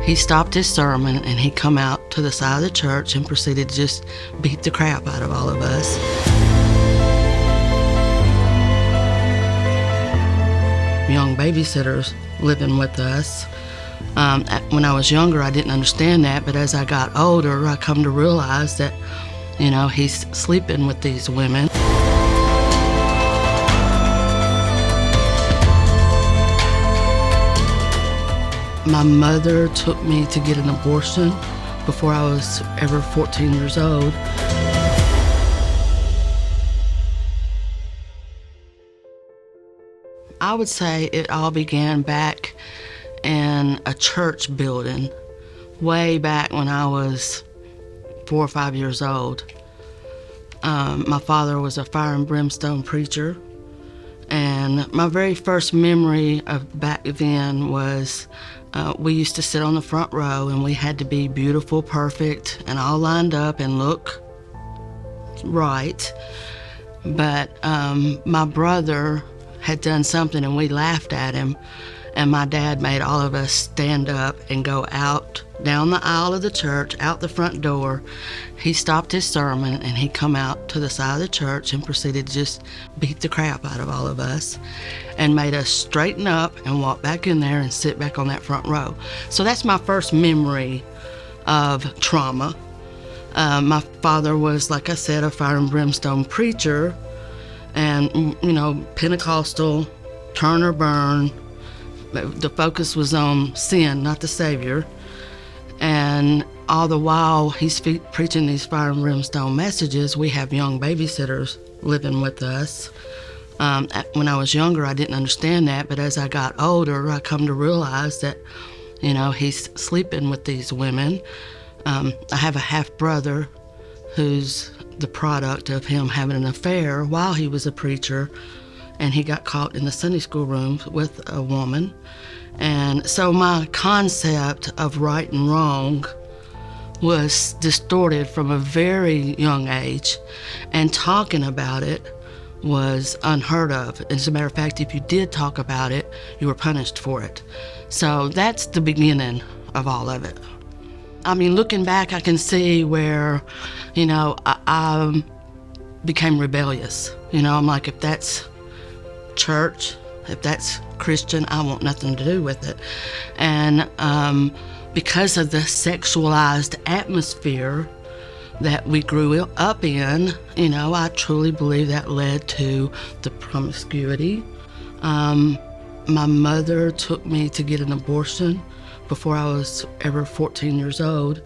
He stopped his sermon and he come out to the side of the church and proceeded to just beat the crap out of all of us. Young babysitters living with us. When I was younger, I didn't understand that, but as I got older, I come to realize that, he's sleeping with these women. My mother took me to get an abortion before I was ever 14 years old. I would say it all began back in a church building, way back when I was 4 or 5 years old. My father was a fire and brimstone preacher, and my very first memory of back then was we used to sit on the front row, and we had to be beautiful, perfect, and all lined up and look right. But my brother had done something, and we laughed at him, and my dad made all of us stand up and go out down the aisle of the church, out the front door. He stopped his sermon and he come out to the side of the church and proceeded to just beat the crap out of all of us and made us straighten up and walk back in there and sit back on that front row. So that's my first memory of trauma. My father was, like I said, a fire and brimstone preacher, and Pentecostal, turn or burn. The focus was on sin, not the Savior. And all the while he's preaching these fire and brimstone messages, we have young babysitters living with us. When I was younger, I didn't understand that, but as I got older, I come to realize that, he's sleeping with these women. I have a half-brother who's the product of him having an affair while he was a preacher, and he got caught in the Sunday school room with a woman. And so my concept of right and wrong was distorted from a very young age, and talking about it was unheard of. As a matter of fact, if you did talk about it, you were punished for it. So that's the beginning of all of it. I mean, looking back, I can see where, I became rebellious. I'm like, if that's church, if that's Christian, I want nothing to do with it. And because of the sexualized atmosphere that we grew up in, I truly believe that led to the promiscuity. My mother took me to get an abortion before I was ever 14 years old,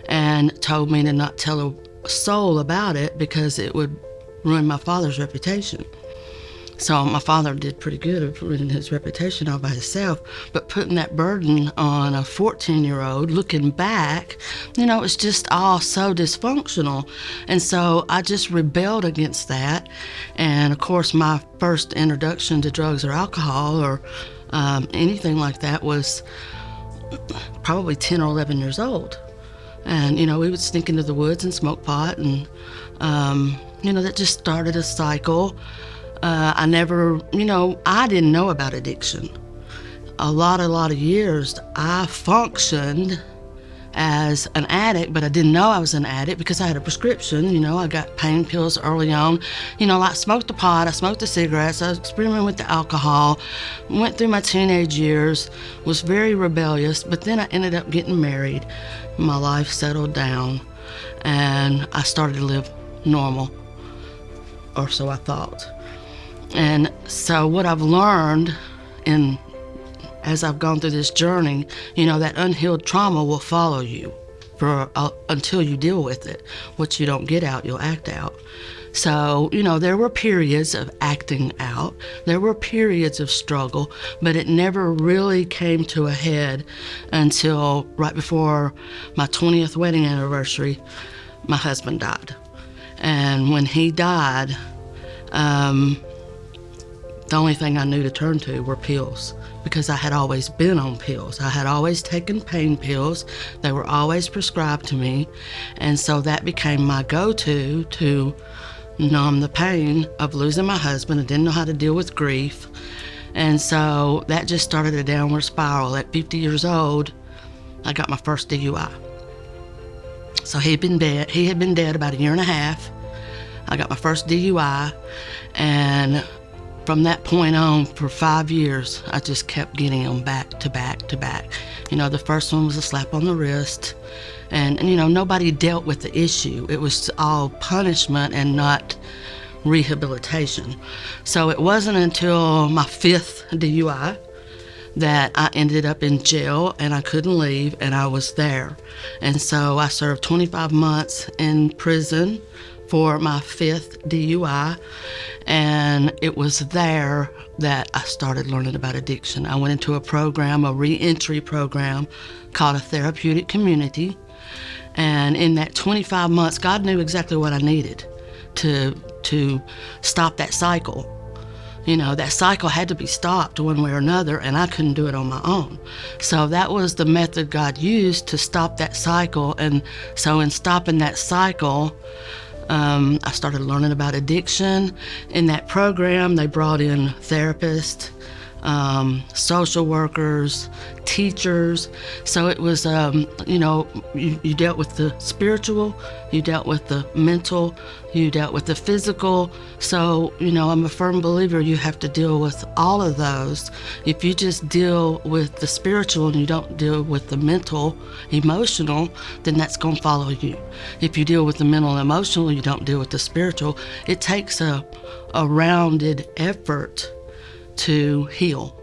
and told me to not tell a soul about it because it would ruin my father's reputation. So my father did pretty good of ruining his reputation all by himself, but putting that burden on a 14-year-old, looking back, it's just all so dysfunctional. And so I just rebelled against that. And of course, my first introduction to drugs or alcohol or anything like that was probably 10 or 11 years old. And, we would sneak into the woods and smoke pot, and, that just started a cycle. I never, I didn't know about addiction. A lot of years, I functioned as an addict, but I didn't know I was an addict because I had a prescription. I got pain pills early on. I smoked the pot, I smoked the cigarettes, I was experimenting with the alcohol, went through my teenage years, was very rebellious, but then I ended up getting married. My life settled down, and I started to live normal, or so I thought. And so what I've learned as I've gone through this journey, that unhealed trauma will follow you until you deal with it. What you don't get out, you'll act out. So, there were periods of acting out. There were periods of struggle, but it never really came to a head until right before my 20th wedding anniversary, my husband died. And when he died, the only thing I knew to turn to were pills, because I had always been on pills. I had always taken pain pills. They were always prescribed to me. And so that became my go-to to numb the pain of losing my husband. I didn't know how to deal with grief. And so that just started a downward spiral. At 50 years old, I got my first DUI. So he had been dead about a year and a half. I got my first DUI, and from that point on, for 5 years, I just kept getting them back to back to back. The first one was a slap on the wrist, and nobody dealt with the issue. It was all punishment and not rehabilitation. So it wasn't until my 5th DUI that I ended up in jail, and I couldn't leave, and I was there. And so I served 25 months in prison for my 5th DUI, and it was there that I started learning about addiction. I went into a program, a re-entry program called a therapeutic community, and in that 25 months, God knew exactly what I needed to stop that cycle. That cycle had to be stopped one way or another, and I couldn't do it on my own. So that was the method God used to stop that cycle. And so in stopping that cycle, I started learning about addiction. In that program, they brought in therapists, social workers, teachers. So it was, you dealt with the spiritual, you dealt with the mental, you dealt with the physical. So, I'm a firm believer you have to deal with all of those. If you just deal with the spiritual and you don't deal with the mental, emotional, then that's going to follow you. If you deal with the mental and emotional, you don't deal with the spiritual. It takes a rounded effort to heal.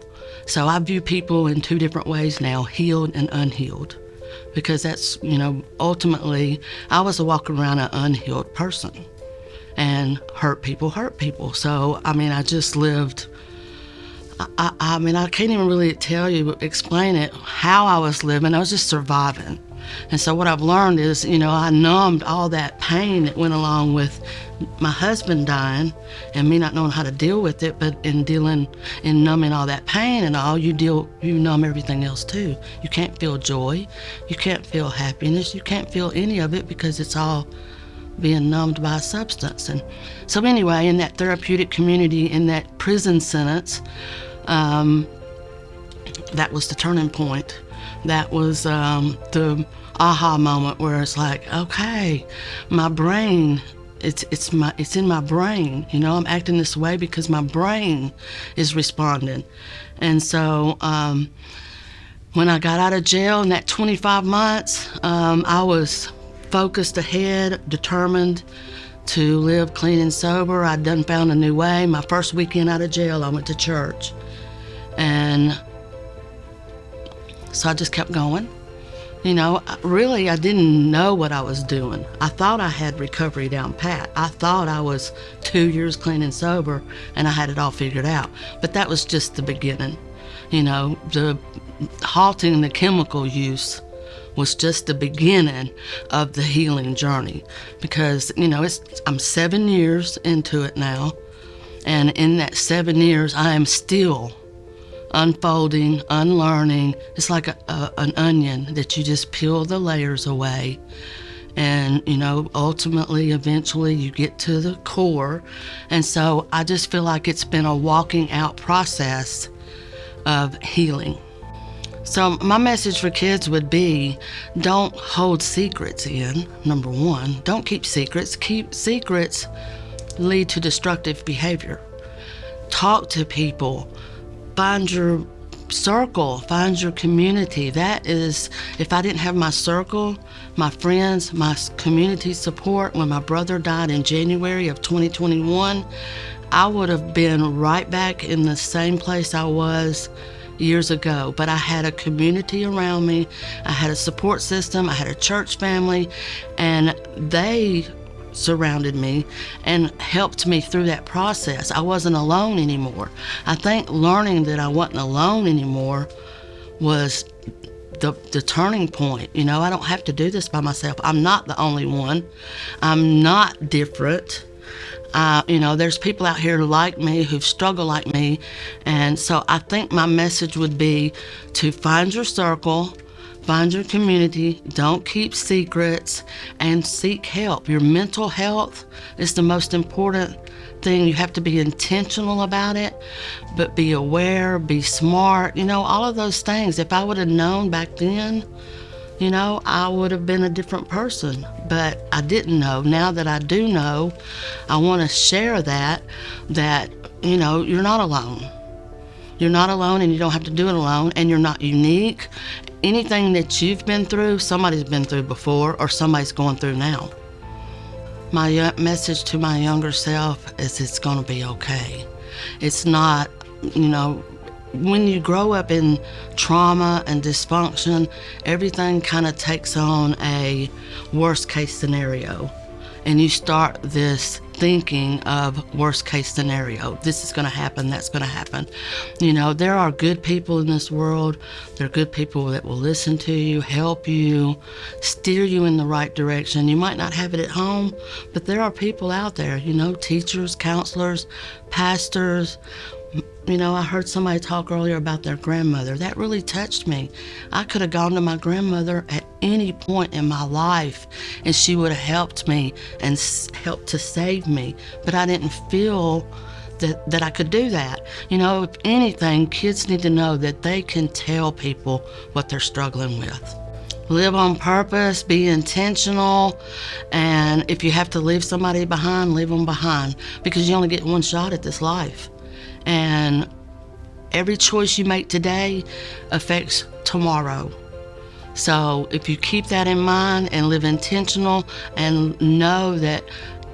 So I view people in 2 different ways now, healed and unhealed, because that's, ultimately I was walking around an unhealed person, and hurt people. So, I just lived, I can't even really explain it, how I was living. I was just surviving. And so what I've learned is, I numbed all that pain that went along with my husband dying and me not knowing how to deal with it. But in numbing all that pain and all, you numb everything else too. You can't feel joy. You can't feel happiness. You can't feel any of it because it's all being numbed by a substance. And so anyway, in that therapeutic community, in that prison sentence, that was the turning point. That was the aha moment where it's like, okay, my brain, it's in my brain. I'm acting this way because my brain is responding. And so when I got out of jail in that 25 months, I was focused ahead, determined to live clean and sober. I'd done found a new way. My first weekend out of jail, I went to church. And so I just kept going. Really, I didn't know what I was doing. I thought I had recovery down pat. I thought I was 2 years clean and sober and I had it all figured out. But that was just the beginning. The halting the chemical use was just the beginning of the healing journey, because, I'm 7 years into it now. And in that 7 years, I am still unfolding, unlearning. It's like an onion that you just peel the layers away, and ultimately, eventually you get to the core. And so I just feel like it's been a walking out process of healing. So my message for kids would be, don't hold secrets in, number one. Don't keep secrets. Keep secrets lead to destructive behavior. Talk to people. Find your circle, find your community. That is, if I didn't have my circle, my friends, my community support, when my brother died in January of 2021, I would have been right back in the same place I was years ago. But I had a community around me, I had a support system, I had a church family, and they surrounded me and helped me through that process. I wasn't alone anymore. I think learning that I wasn't alone anymore was the turning point. I don't have to do this by myself. I'm not the only one. I'm not different. There's people out here like me who've struggled like me. And so I think my message would be to find your circle, find your community, don't keep secrets, and seek help. Your mental health is the most important thing. You have to be intentional about it, but be aware, be smart, all of those things. If I would have known back then I would have been a different person, but I didn't know. Now that I do know, I want to share that you're not alone. You're not alone, and you don't have to do it alone, and you're not unique. Anything that you've been through, somebody's been through before, or somebody's going through now. My message to my younger self is it's going to be okay. It's not, when you grow up in trauma and dysfunction, everything kind of takes on a worst case scenario. And you start this thinking of worst case scenario. This is going to happen, that's going to happen. There are good people in this world. There are good people that will listen to you, help you, steer you in the right direction. You might not have it at home, but there are people out there, teachers, counselors, pastors. I heard somebody talk earlier about their grandmother. That really touched me. I could have gone to my grandmother at any point in my life, and she would have helped me and helped to save me, but I didn't feel that I could do that. If anything, kids need to know that they can tell people what they're struggling with. Live on purpose, be intentional, and if you have to leave somebody behind, leave them behind, because you only get one shot at this life. And every choice you make today affects tomorrow. So if you keep that in mind and live intentional and know that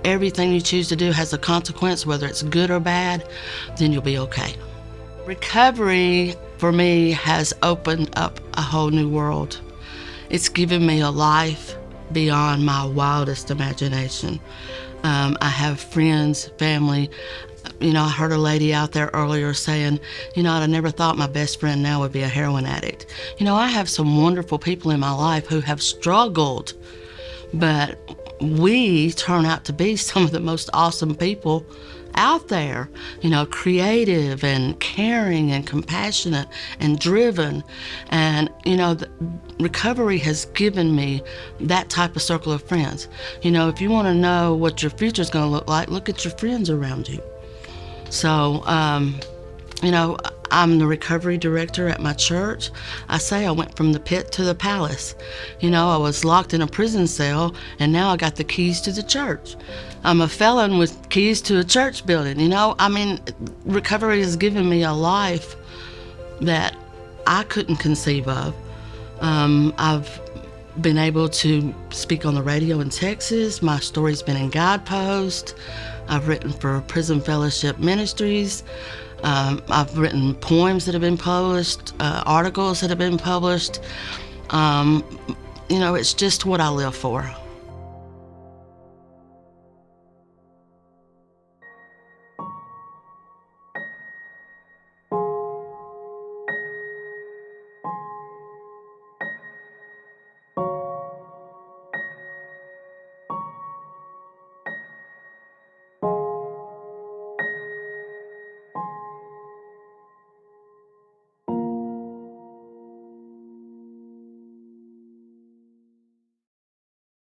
everything you choose to do has a consequence, whether it's good or bad, then you'll be okay. Recovery for me has opened up a whole new world. It's given me a life beyond my wildest imagination. I have friends, family. I heard a lady out there earlier saying, I never thought my best friend now would be a heroin addict. I have some wonderful people in my life who have struggled, but we turn out to be some of the most awesome people out there, creative and caring and compassionate and driven. And, the recovery has given me that type of circle of friends. If you want to know what your future's going to look like, look at your friends around you. So, I'm the recovery director at my church. I say I went from the pit to the palace. I was locked in a prison cell, and now I got the keys to the church. I'm a felon with keys to a church building. Recovery has given me a life that I couldn't conceive of. I've been able to speak on the radio in Texas. My story's been in Guidepost. I've written for Prison Fellowship Ministries. I've written poems that have been published, articles that have been published. It's just what I live for.